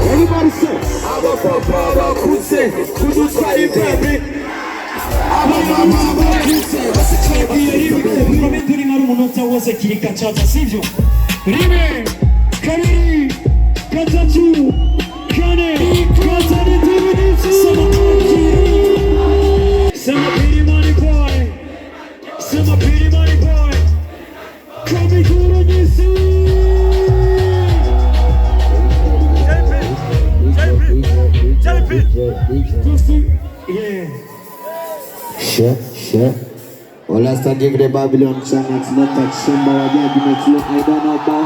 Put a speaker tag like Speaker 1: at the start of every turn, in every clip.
Speaker 1: Everybody say, Abba Kuse, Kudu Swahili baby. Abba Kuse,
Speaker 2: promettori na rumunota wose kirikachaza sivyo. Rime, kabiri, gatatu, kane, gatanu tubiri, sama piri money boy, sama piri money boy, kami kuro nisi. Yeah.
Speaker 1: Sure. Well, last time gig the Babylon channel, it's not that Shumba Wajabi makes look, I don't know about.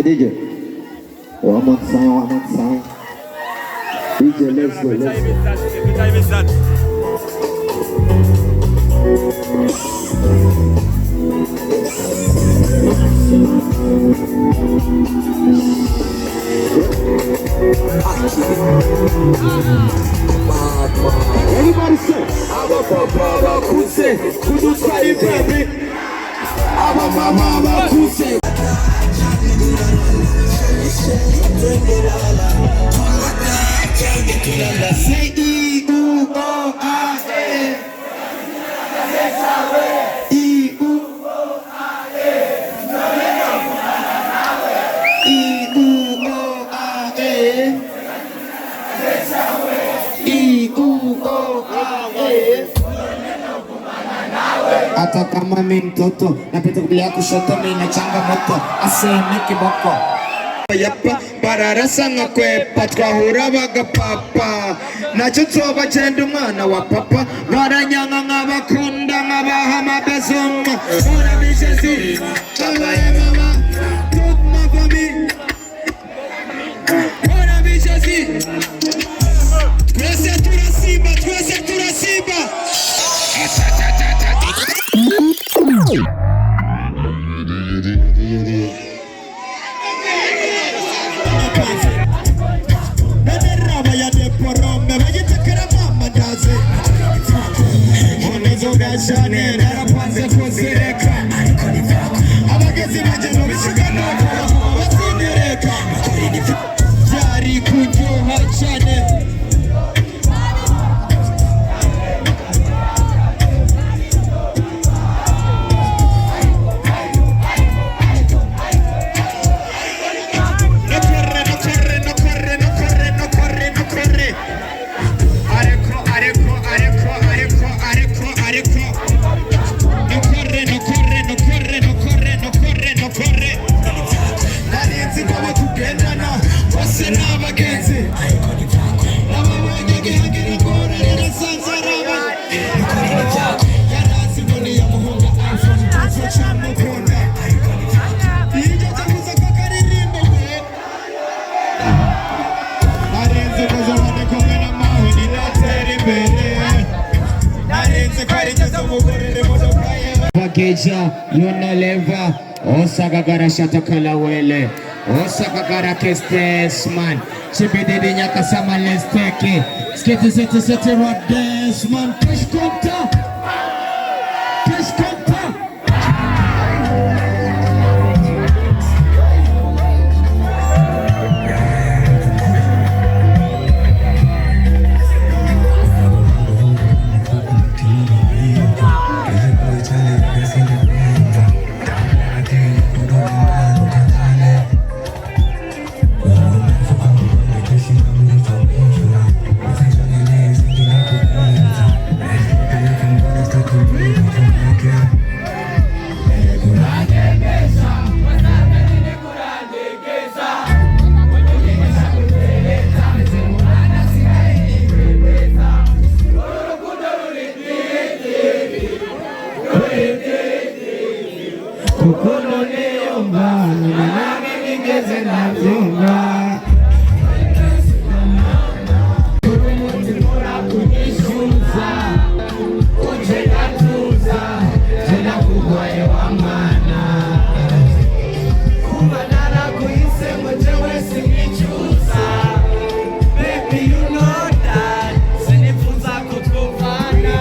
Speaker 1: DJ. One more time. DJ, let's go.
Speaker 3: Every time is that.
Speaker 1: Everybody say, Abba Kuse, Kudu Swahili baby. Abba Kuse. Say hata kama mimi mtoto napita kulia kushoto mimi na changamoto aseme kiboko yapa bararasa ngakwepa twahura bagapapa nacho tsoba cyenda umwana wa papa baranyanga nk'abakunda nk'abaha amabezonga urabishezi abaye mama toute ma famille urabishezi twese turasiba Pakeja Yonaleva Osagagara Shatakala Wele Osagagara Kestesman Chibidi Nyakasama Lesteki Skete Rodesman Kishkonta ukuntu niyumva nanjye nigeze nabyumva kuri umutima urakunyishyuza uje gatuza jena kugoye wa mwana kuba naraguhise ngo jewe sinkicuza baby you know that sinifuza kutuvana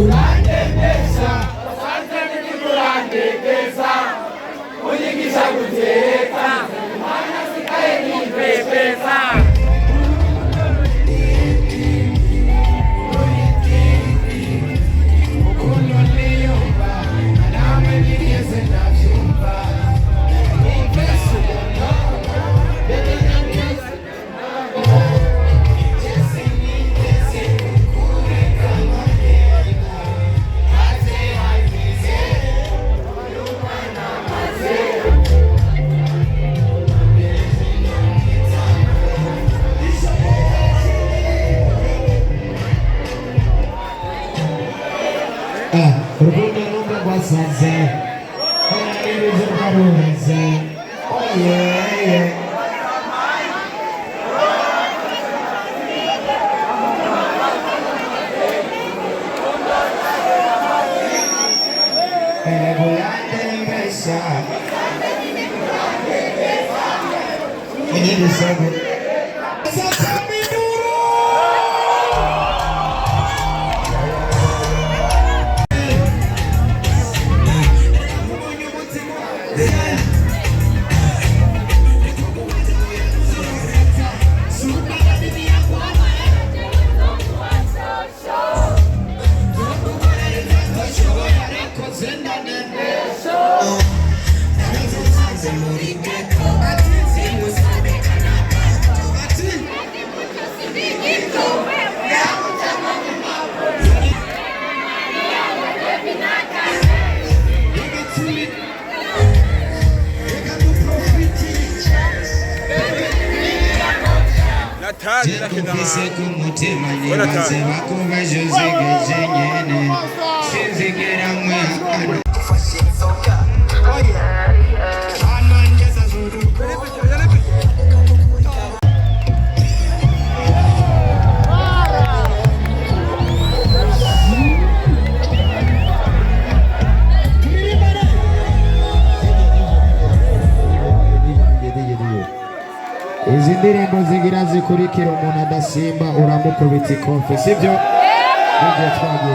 Speaker 1: urandembesha urandegeza unyigisha guteka umwana sikaye nipepeza urukundo rumwe rwasaze n'ibyo rwaruheze urandembesha unyigisha
Speaker 3: Jekufise kumutima nibaze bakubaje uzigeje nyene sinzigera mwihakana izi ndirimbo zigira zikurikira umuntu adasimba uramukubita ikofe sibyo DJ twagiye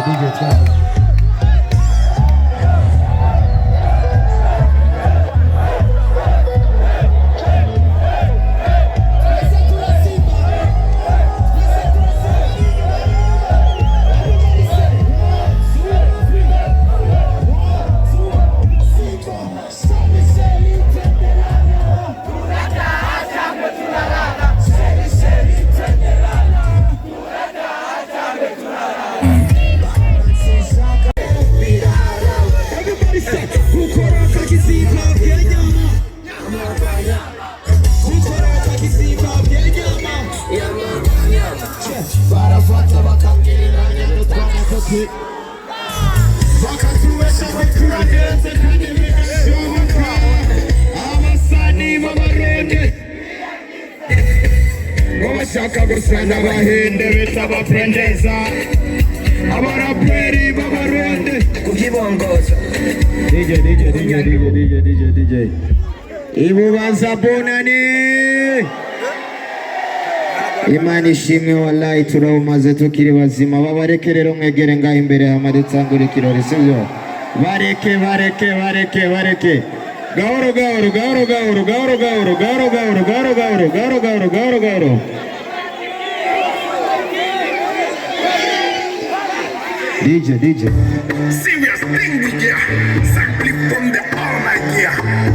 Speaker 3: barafata bakabwiranya n'utwamakoki bakatuwesha bakuragenze kandi bigashoboka abasani b'abarundi ngo bashaka gusa n'abahinde bitabapendeza abaraperi b'abarundi kukibongoza DJ ibubanza bonani Imana ishimwe wallahi turaumaze tukiri bazima babareke rero mwegere ngaho imbere hamadetsangura ikirori sivyo bareke gahoro DJ
Speaker 4: serious thing we get exactly from the Almighty.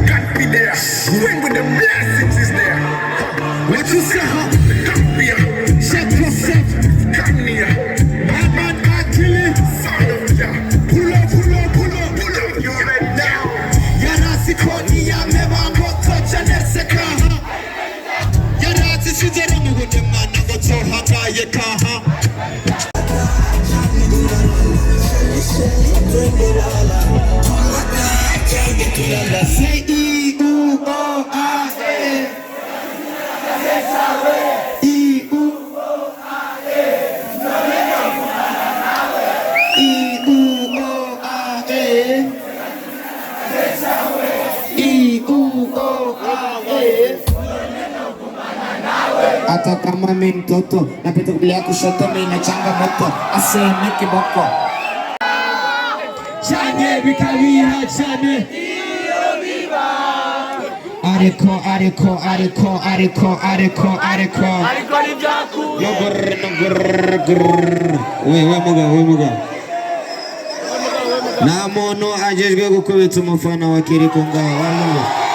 Speaker 4: God be there when with the blessings is there. What you say? Come here, shut yourself. Come near. Man, actually, son of Jah. Pull up. You ready now? Yarasi koni ya meva goto chaneseka. Yarasi shujara mugunde mana goto hakaye kaha. Turn it all up.
Speaker 1: Say E, U, O, A, E. E, U, O, A, E. E, U, O, A, E. E, U, O, A, E. Hata kama mi mtoto napita kulia kushoto, mi na changamoto aseme kiboko
Speaker 2: Chane bikabira chane.
Speaker 3: Ariko we muga na mono ajejwe gukubita umufana wa Kiriko ngaho.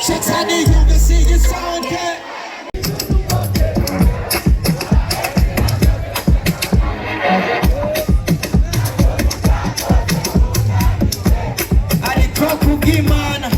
Speaker 2: Shetani, you can see your sound cat.
Speaker 1: Aliko kugimana